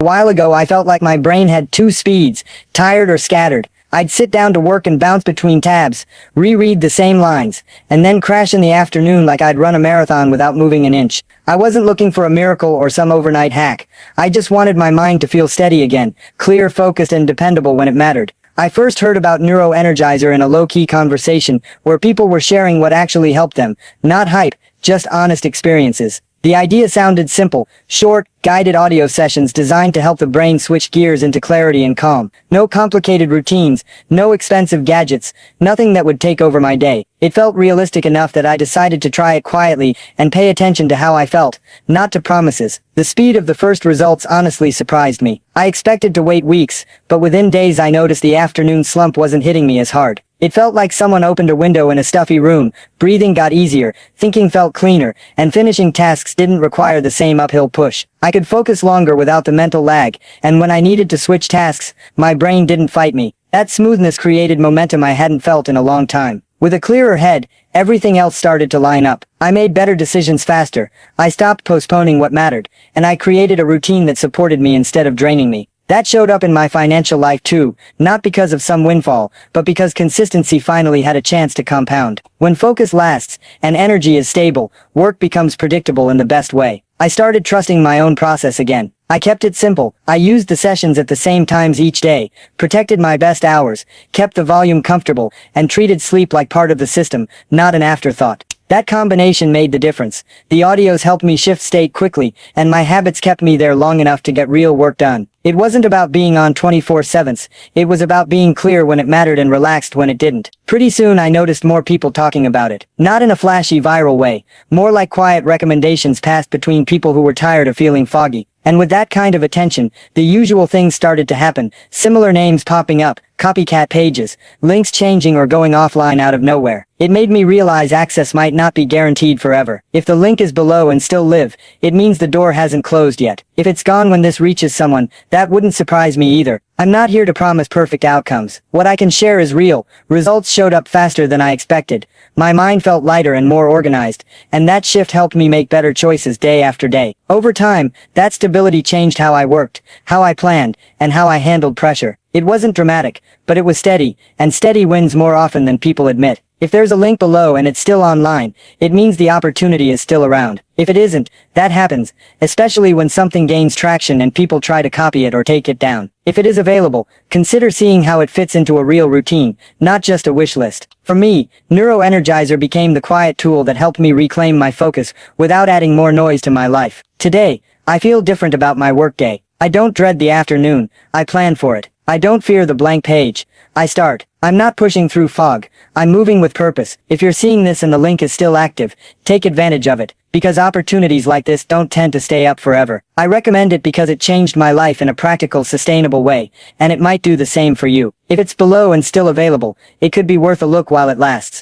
while ago I felt like my brain had two speeds, tired or scattered. I'd sit down to work and bounce between tabs, reread the same lines, and then crash in the afternoon like I'd run a marathon without moving an inch. I wasn't looking for a miracle or some overnight hack. I just wanted my mind to feel steady again, clear, focused, and dependable when it mattered. I first heard about Neuro Energizer in a low-key conversation where people were sharing what actually helped them, not hype, just honest experiences. The idea sounded simple: short, guided audio sessions designed to help the brain switch gears into clarity and calm. No complicated routines, no expensive gadgets, nothing that would take over my day. It felt realistic enough that I decided to try it quietly and pay attention to how I felt, not to promises. The speed of the first results honestly surprised me. I expected to wait weeks, but within days I noticed the afternoon slump wasn't hitting me as hard. It felt like someone opened a window in a stuffy room, breathing got easier, thinking felt cleaner, and finishing tasks didn't require the same uphill push. I could focus longer without the mental lag, and when I needed to switch tasks, my brain didn't fight me. That smoothness created momentum I hadn't felt in a long time. With a clearer head, everything else started to line up. I made better decisions faster, I stopped postponing what mattered, and I created a routine that supported me instead of draining me. That showed up in my financial life too, not because of some windfall, but because consistency finally had a chance to compound. When focus lasts, and energy is stable, work becomes predictable in the best way. I started trusting my own process again. I kept it simple. I used the sessions at the same times each day, protected my best hours, kept the volume comfortable, and treated sleep like part of the system, not an afterthought. That combination made the difference. The audios helped me shift state quickly, and my habits kept me there long enough to get real work done. It wasn't about being on 24/7. It was about being clear when it mattered and relaxed when it didn't. Pretty soon I noticed more people talking about it. Not in a flashy viral way, more like quiet recommendations passed between people who were tired of feeling foggy. And with that kind of attention, the usual things started to happen, similar names popping up, copycat pages, links changing or going offline out of nowhere. It made me realize access might not be guaranteed forever. If the link is below and still live, it means the door hasn't closed yet. If it's gone when this reaches someone, that wouldn't surprise me either. I'm not here to promise perfect outcomes. What I can share is real. Results showed up faster than I expected. My mind felt lighter and more organized, and that shift helped me make better choices day after day. Over time, that stability changed how I worked, how I planned, and how I handled pressure. It wasn't dramatic, but it was steady, and steady wins more often than people admit. If there's a link below and it's still online, it means the opportunity is still around. If it isn't, that happens, especially when something gains traction and people try to copy it or take it down. If it is available, consider seeing how it fits into a real routine, not just a wish list. For me, Neuro Energizer became the quiet tool that helped me reclaim my focus without adding more noise to my life. Today, I feel different about my workday. I don't dread the afternoon, I plan for it. I don't fear the blank page. I start. I'm not pushing through fog. I'm moving with purpose. If you're seeing this and the link is still active, take advantage of it, because opportunities like this don't tend to stay up forever. I recommend it because it changed my life in a practical, sustainable way, and it might do the same for you. If it's below and still available, it could be worth a look while it lasts.